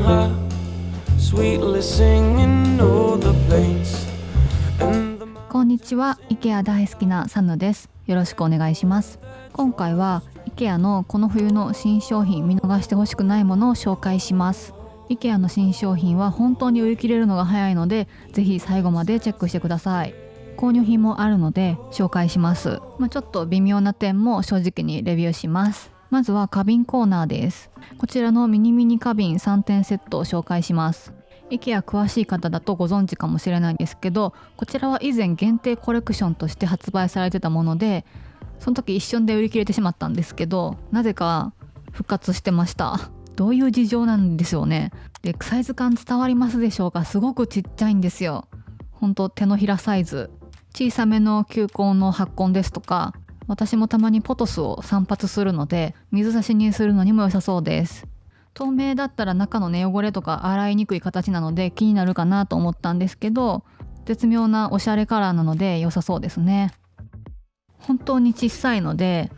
her sweetly singing all the planes. こんにちは。 IKEA 大好きなサヌです。よろしくお願いします。今回は IKEA のこの冬の新商品、見逃してほしくないものを紹介します。 IKEA の新商品は本当に売り切れるのが早いので、ぜひ最後までチェックしてください。購入品もあるので紹介します。ちょっと微妙な点も正直にレビューします。まずは花瓶コーナーです。こちらのミニ花瓶3点セットを紹介します。 IKEA 詳しい方だとご存知かもしれないんですけど、こちらは以前限定コレクションとして発売されてたもので、その時一瞬で売り切れてしまったんですけど、なぜか復活してました。どういう事情なんでしょうね。で、サイズ感伝わりますでしょうか。すごくちっちゃいんですよ。ほんと手のひらサイズ。小さめの球根の発根ですとか、私もたまにポトスを散髪するので水差しにするのにも良さそうです。透明だったら中のね汚れとか洗いにくい形なので気になるかなと思ったんですけど、絶妙なおしゃれカラーなので良さそうですね。本当に小さいので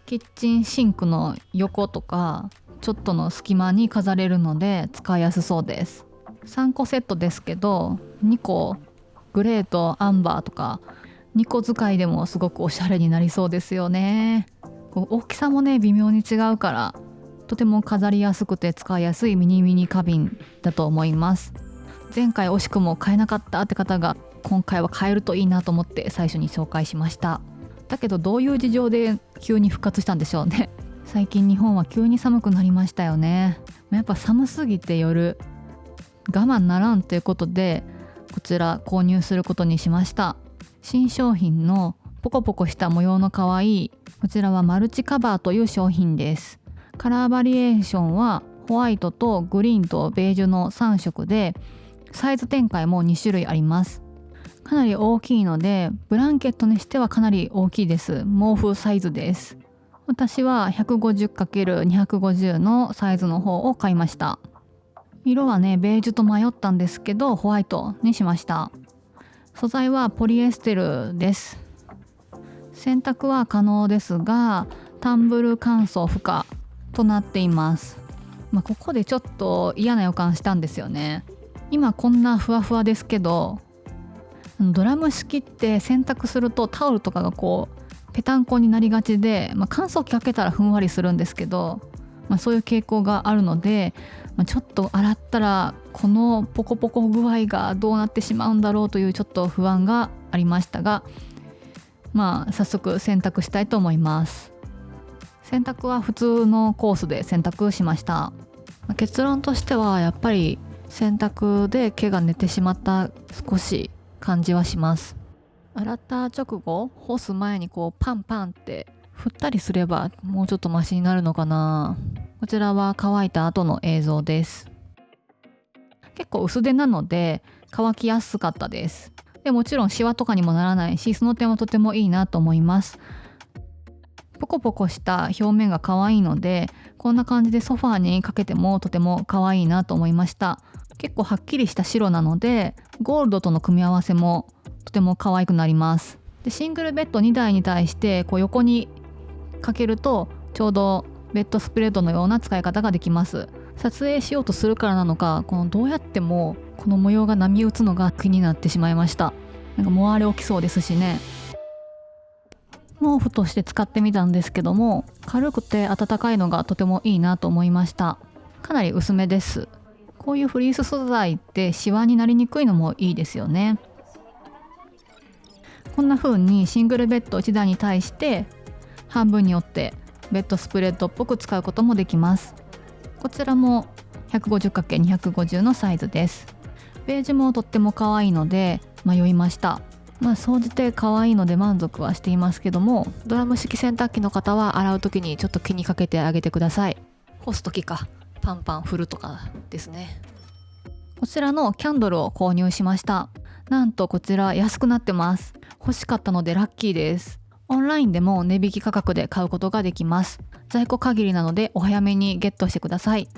キッチンシンクの横とかちょっとの隙間に飾れるので使いやすそうです。3個セットですけど、2個グレーとアンバーとか2個使いでもすごくおしゃれになりそうですよね。大きさもね微妙に違うからとても飾りやすくて使いやすいミニ花瓶だと思います。前回惜しくも買えなかったって方が今回は買えるといいなと思って最初に紹介しました。だけどどういう事情で急に復活したんでしょうね。最近日本は急に寒くなりましたよね。やっぱ寒すぎて夜我慢ならんということでこちら購入することにしました。新商品のポコポコした模様の可愛いこちらはマルチカバーという商品です。カラーバリエーションはホワイトとグリーンとベージュの3色で、サイズ展開も2種類あります。かなり大きいのでブランケットにしてはかなり大きいです。毛布サイズです。私は 150×250 のサイズの方を買いました。色はねベージュと迷ったんですけどホワイトにしました。素材はポリエステルです。洗濯は可能ですがタンブル乾燥不可となっています。ここでちょっと嫌な予感したんですよね。今こんなふわふわですけど、ドラム式って洗濯するとタオルとかがこうペタンコになりがちで、乾燥機かけたらふんわりするんですけど、そういう傾向があるので、ちょっと洗ったらこのポコポコ具合がどうなってしまうんだろうというちょっと不安がありましたが、早速洗濯したいと思います。洗濯は普通のコースで洗濯しました。結論としてはやっぱり洗濯で毛が寝てしまった少し感じはします。洗った直後干す前にこうパンパンって振ったりすればもうちょっとマシになるのかな。こちらは乾いた後の映像です。結構薄手なので乾きやすかったです。でもちろんシワとかにもならないし、その点はとてもいいなと思います。ポコポコした表面が可愛いので、こんな感じでソファーにかけてもとても可愛いなと思いました。結構はっきりした白なのでゴールドとの組み合わせもとても可愛くなります。でシングルベッド2台に対してこう横にかけるとちょうどベッドスプレッドのような使い方ができます。撮影しようとするからなのか、このどうやってもこの模様が波打つのが気になってしまいました。モアレ起きそうですしね。毛布として使ってみたんですけども、軽くて暖かいのがとてもいいなと思いました。かなり薄めです。こういうフリース素材ってシワになりにくいのもいいですよね。こんな風にシングルベッド1台に対して半分に折ってベッドスプレッドっぽく使うこともできます。こちらも 150×250 のサイズです。ベージュもとっても可愛いので迷いました。総じて可愛いので満足はしていますけども、ドラム式洗濯機の方は洗う時にちょっと気にかけてあげてください。干す時かパンパン振るとかですね。こちらのキャンドルを購入しました。なんとこちら安くなってます。欲しかったのでラッキーです。オンラインでも値引き価格で買うことができます。在庫限りなのでお早めにゲットしてください。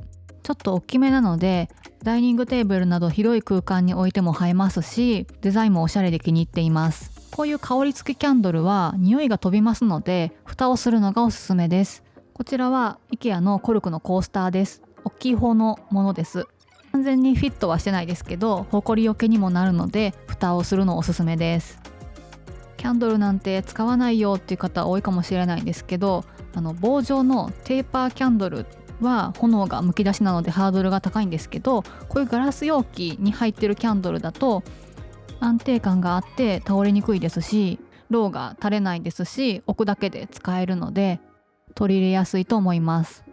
ちょっと大きめなのでダイニングテーブルなど広い空間に置いても映えますし、デザインもおしゃれで気に入っています。こういう香り付きキャンドルは匂いが飛びますので蓋をするのがおすすめです。こちらは IKEA のコルクのコースターです。大きい方のものです。完全にフィットはしてないですけど、ほこりよけにもなるので蓋をするのおすすめです。キャンドルなんて使わないよっていう方多いかもしれないんですけど、棒状のテーパーキャンドルは炎がむき出しなのでハードルが高いんですけど、こういうガラス容器に入ってるキャンドルだと安定感があって倒れにくいですし、ロウが垂れないですし、置くだけで使えるので取り入れやすいと思います。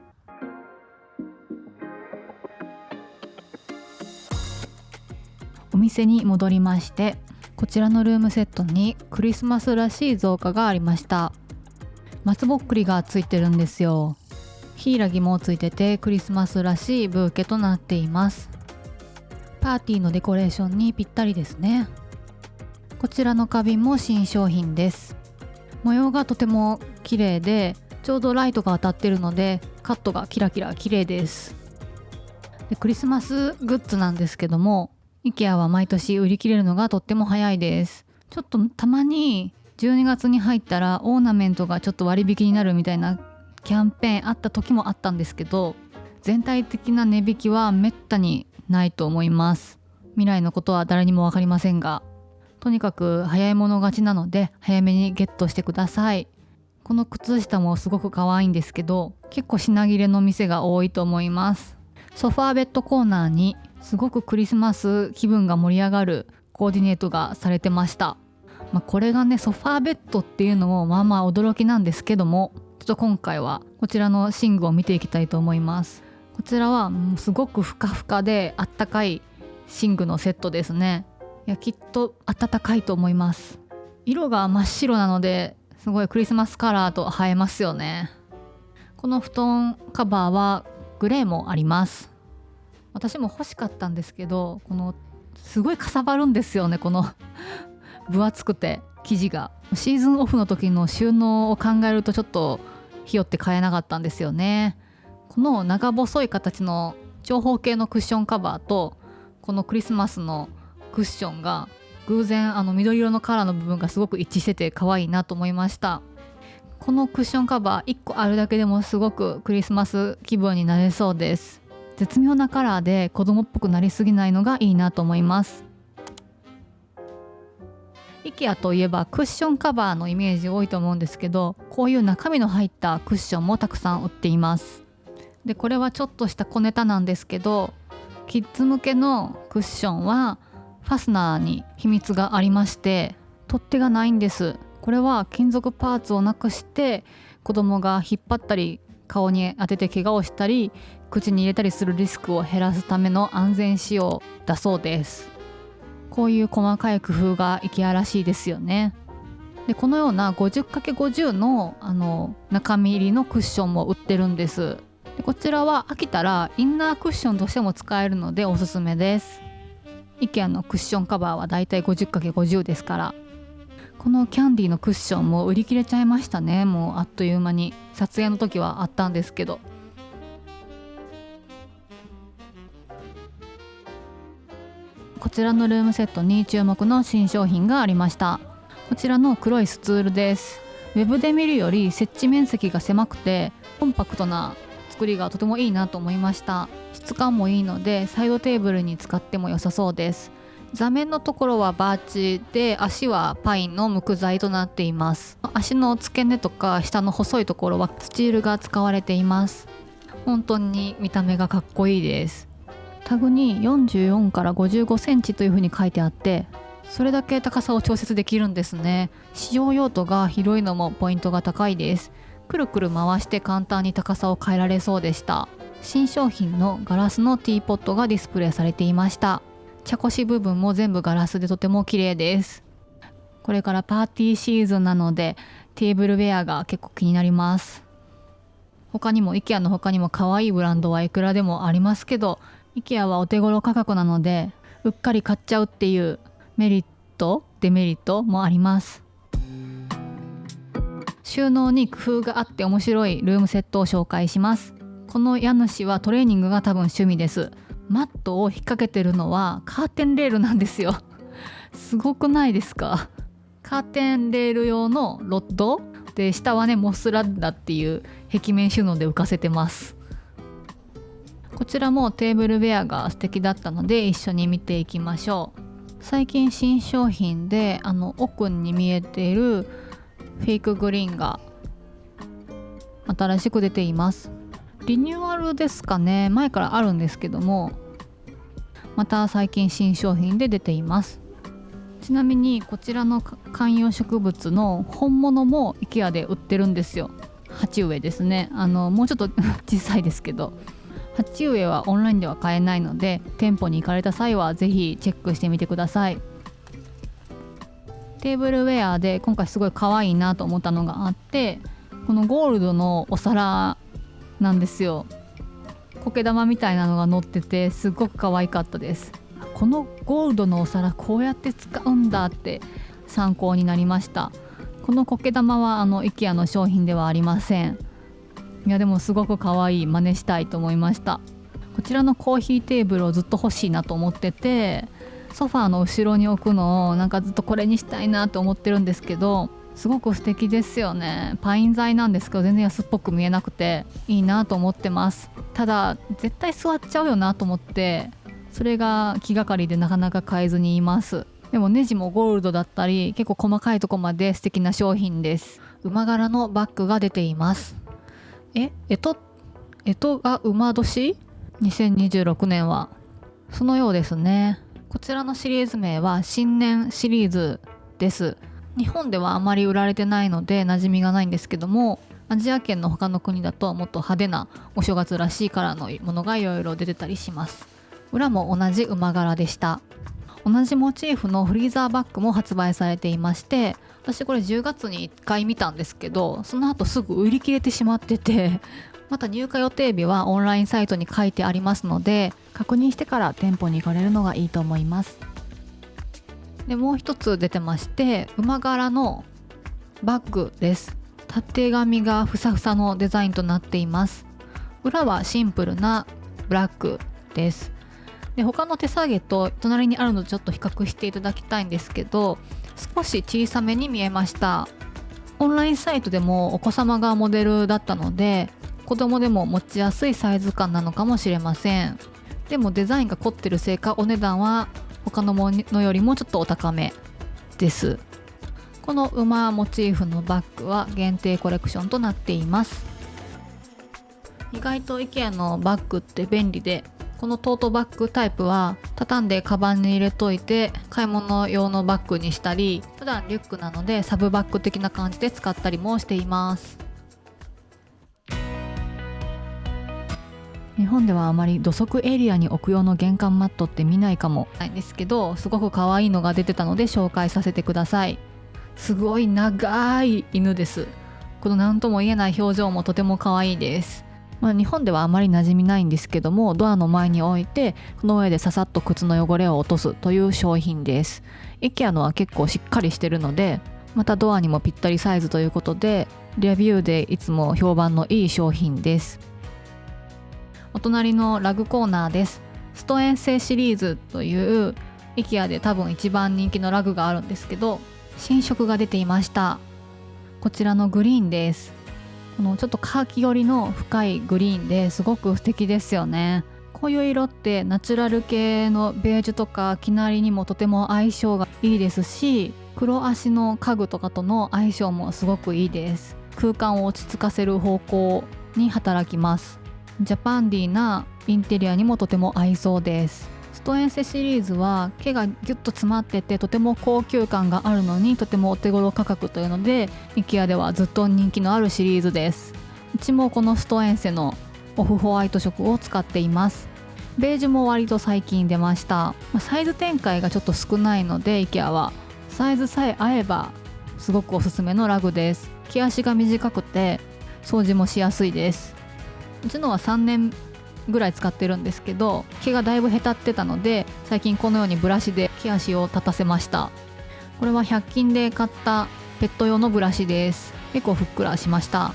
お店に戻りまして、こちらのルームセットにクリスマスらしい造花がありました。松ぼっくりがついてるんですよ。ヒイラギもついててクリスマスらしいブーケとなっています。パーティーのデコレーションにぴったりですね。こちらの花瓶も新商品です。模様がとても綺麗で、ちょうどライトが当たってるのでカットがキラキラ綺麗です。でクリスマスグッズなんですけども、IKEA は毎年売り切れるのがとっても早いです。ちょっとたまに12月に入ったらオーナメントがちょっと割引になるみたいなキャンペーンあった時もあったんですけど、全体的な値引きはめったにないと思います。未来のことは誰にも分かりませんが、とにかく早い者勝ちなので早めにゲットしてください。この靴下もすごく可愛いんですけど、結構品切れの店が多いと思います。ソファーベッドコーナーにすごくクリスマス気分が盛り上がるコーディネートがされてました。これがね、ソファーベッドっていうのもまあまあ驚きなんですけども、ちょっと今回はこちらの寝具を見ていきたいと思います。こちらはすごくふかふかであったかい寝具のセットですね。いや、きっと暖かいと思います。色が真っ白なのですごいクリスマスカラーと映えますよね。この布団カバーはグレーもあります。私も欲しかったんですけど、このすごいかさばるんですよね、この分厚くて生地が。シーズンオフの時の収納を考えるとちょっとひよって買えなかったんですよね。この長細い形の長方形のクッションカバーとこのクリスマスのクッションが偶然緑色のカラーの部分がすごく一致してて可愛いなと思いました。このクッションカバー1個あるだけでもすごくクリスマス気分になれそうです。絶妙なカラーで子供っぽくなりすぎないのがいいなと思います。IKEA といえばクッションカバーのイメージ多いと思うんですけど、こういう中身の入ったクッションもたくさん売っています。でこれはちょっとした小ネタなんですけど、キッズ向けのクッションはファスナーに秘密がありまして、取っ手がないんです。これは金属パーツをなくして子供が引っ張ったり顔に当てて怪我をしたり口に入れたりするリスクを減らすための安全仕様だそうです。こういう細かい工夫がIKEAらしいですよね。でこのような 50×50 の中身入りのクッションも売ってるんです。でこちらは飽きたらインナークッションとしても使えるのでおすすめです。 IKEA のクッションカバーはだいたい 50×50 ですから。このキャンディーのクッションも売り切れちゃいましたね。もうあっという間に。撮影の時はあったんですけど。こちらのルームセットに注目の新商品がありました。こちらの黒いスツールです。ウェブで見るより設置面積が狭くてコンパクトな作りがとてもいいなと思いました。質感もいいのでサイドテーブルに使っても良さそうです。座面のところはバーチで、足はパインの無垢材となっています。足の付け根とか下の細いところはスチールが使われています。本当に見た目がかっこいいです。タグに44から55センチというふうに書いてあって、それだけ高さを調節できるんですね。使用用途が広いのもポイントが高いです。くるくる回して簡単に高さを変えられそうでした。新商品のガラスのティーポットがディスプレイされていました。茶こし部分も全部ガラスでとても綺麗です。これからパーティーシーズンなのでテーブルウェアが結構気になります。他にも IKEA の他にも可愛いブランドはいくらでもありますけど、 IKEA はお手頃価格なのでうっかり買っちゃうっていうメリットデメリットもあります。収納に工夫があって面白いルームセットを紹介します。この家主はトレーニングが多分趣味です。マットを引っ掛けてるのはカーテンレールなんですよ。すごくないですか？カーテンレール用のロッドで、下はねモスラッダっていう壁面収納で浮かせてます。こちらもテーブルウェアが素敵だったので一緒に見ていきましょう。最近新商品で奥に見えているフェイクグリーンが新しく出ています。リニューアルですかね。前からあるんですけども、また最近新商品で出ています。ちなみにこちらの観葉植物の本物も IKEA で売ってるんですよ。鉢植えですね。もうちょっと小さいですけど、鉢植えはオンラインでは買えないので、店舗に行かれた際はぜひチェックしてみてください。テーブルウェアで今回すごい可愛いなと思ったのがあって、このゴールドのお皿なんですよ。苔玉みたいなのが乗っててすごく可愛かったです。このゴールドのお皿こうやって使うんだって参考になりました。この苔玉はIKEA の商品ではありません。いやでもすごく可愛い、真似したいと思いました。こちらのコーヒーテーブルをずっと欲しいなと思ってて、ソファーの後ろに置くのをなんかずっとこれにしたいなと思ってるんですけど、すごく素敵ですよね。パイン材なんですけど全然安っぽく見えなくていいなと思ってます。ただ絶対座っちゃうよなと思って、それが気がかりでなかなか買えずにいます。でもネジもゴールドだったり結構細かいとこまで素敵な商品です。馬柄のバッグが出ています。が馬年 ?2026 年はそのようですね。こちらのシリーズ名は新年シリーズです。日本ではあまり売られてないので馴染みがないんですけども、アジア圏の他の国だともっと派手なお正月らしいカラーのものがいろいろ出てたりします。裏も同じ馬柄でした。同じモチーフのフリーザーバッグも発売されていまして、私これ10月に1回見たんですけど、その後すぐ売り切れてしまってて、また入荷予定日はオンラインサイトに書いてありますので、確認してから店舗に行かれるのがいいと思います。でもう一つ出てまして、馬柄のバッグです。たてがみがふさふさのデザインとなっています。裏はシンプルなブラックです。で他の手提げと隣にあるのとちょっと比較していただきたいんですけど、少し小さめに見えました。オンラインサイトでもお子様がモデルだったので、子供でも持ちやすいサイズ感なのかもしれません。でもデザインが凝ってるせいか、お値段は他のものよりもちょっとお高めです。この馬モチーフのバッグは限定コレクションとなっています。意外と IKEA のバッグって便利で、このトートバッグタイプは畳んでカバンに入れといて買い物用のバッグにしたり、普段リュックなのでサブバッグ的な感じで使ったりもしています。日本ではあまり土足エリアに置く用の玄関マットって見ないかもないんですけど、すごく可愛いのが出てたので紹介させてください。すごい長い犬です。この何とも言えない表情もとても可愛いです。日本ではあまり馴染みないんですけども、ドアの前に置いてこの上でささっと靴の汚れを落とすという商品です。 IKEA のは結構しっかりしてるので、またドアにもぴったりサイズということで、レビューでいつも評判のいい商品です。お隣のラグコーナーです。ストエン製シリーズという IKEA で多分一番人気のラグがあるんですけど、新色が出ていました。こちらのグリーンです。このちょっとカーキ寄りの深いグリーンですごく素敵ですよね。こういう色ってナチュラル系のベージュとか生成りにもとても相性がいいですし、黒足の家具とかとの相性もすごくいいです。空間を落ち着かせる方向に働きます。ジャパンディーなインテリアにもとても合いそうです。ストエンセシリーズは毛がギュッと詰まっててとても高級感があるのにとてもお手頃価格というので、 IKEA ではずっと人気のあるシリーズです。うちもこのストエンセのオフホワイト色を使っています。ベージュも割と最近出ました。サイズ展開がちょっと少ないので IKEA はサイズさえ合えばすごくおすすめのラグです。毛足が短くて掃除もしやすいです。うちのは3年ぐらい使ってるんですけど、毛がだいぶへたってたので最近このようにブラシで毛足を立たせました。これは100均で買ったペット用のブラシです。結構ふっくらしました。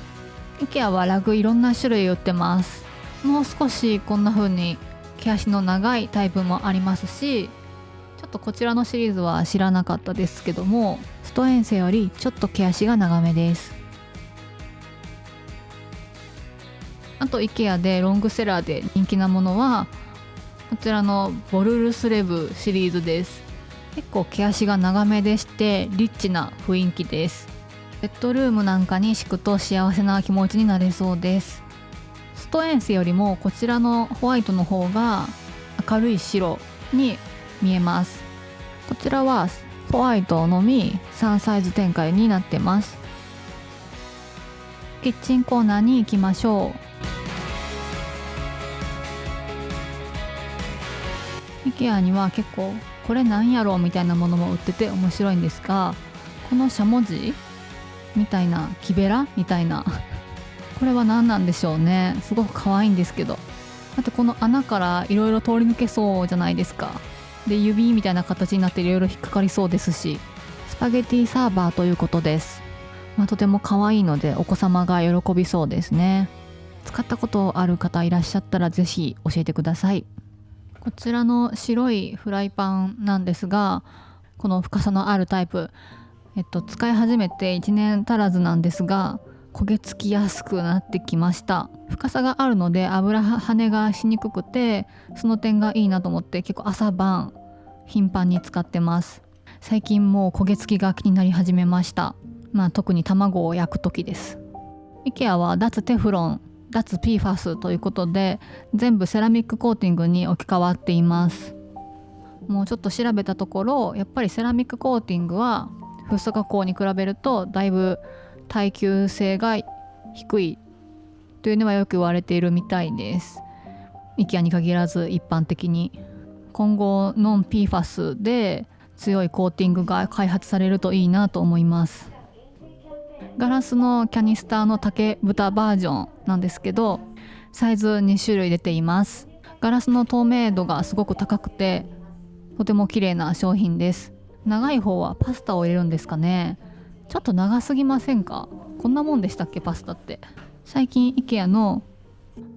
IKEA はラグいろんな種類売ってます。もう少しこんな風に毛足の長いタイプもありますし、ちょっとこちらのシリーズは知らなかったですけども、ストエンセよりちょっと毛足が長めです。あと IKEA でロングセラーで人気なものはこちらのボルルスレブシリーズです。結構毛足が長めでしてリッチな雰囲気です。ベッドルームなんかに敷くと幸せな気持ちになれそうです。ストエンスよりもこちらのホワイトの方が明るい白に見えます。こちらはホワイトのみ3サイズ展開になってます。キッチンコーナーに行きましょう。IKEA には結構これなんやろうみたいなものも売ってて面白いんですが、このしゃもじみたいな木べらみたいなこれは何なんでしょうね。すごく可愛いんですけど、だってこの穴からいろいろ通り抜けそうじゃないですか。で指みたいな形になっていろいろ引っかかりそうですし、スパゲティサーバーということです。とても可愛いのでお子様が喜びそうですね。使ったことある方いらっしゃったらぜひ教えてください。こちらの白いフライパンなんですが、この深さのあるタイプ、使い始めて1年足らずなんですが焦げ付きやすくなってきました。深さがあるので油跳ねがしにくくて、その点がいいなと思って結構朝晩頻繁に使ってます。最近もう焦げ付きが気になり始めました。特に卵を焼く時です。 IKEA は脱テフロン脱 PFAS ということで全部セラミックコーティングに置き換わっています。もうちょっと調べたところ、やっぱりセラミックコーティングはフッ素加工に比べるとだいぶ耐久性が低いというのはよく言われているみたいです。 IKEA に限らず一般的に今後ノン PFAS で強いコーティングが開発されるといいなと思います。ガラスのキャニスターの竹蓋バージョンなんですけど、サイズ2種類出ています。ガラスの透明度がすごく高くてとても綺麗な商品です。長い方はパスタを入れるんですかね。ちょっと長すぎませんか？こんなもんでしたっけパスタって。最近 IKEA の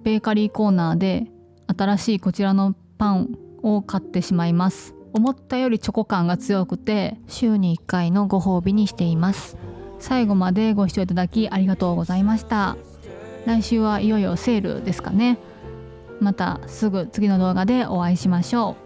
ベーカリーコーナーで新しいこちらのパンを買ってしまいます。思ったよりチョコ感が強くて週に1回のご褒美にしています。最後までご視聴いただきありがとうございました。来週はいよいよセールですかね。またすぐ次の動画でお会いしましょう。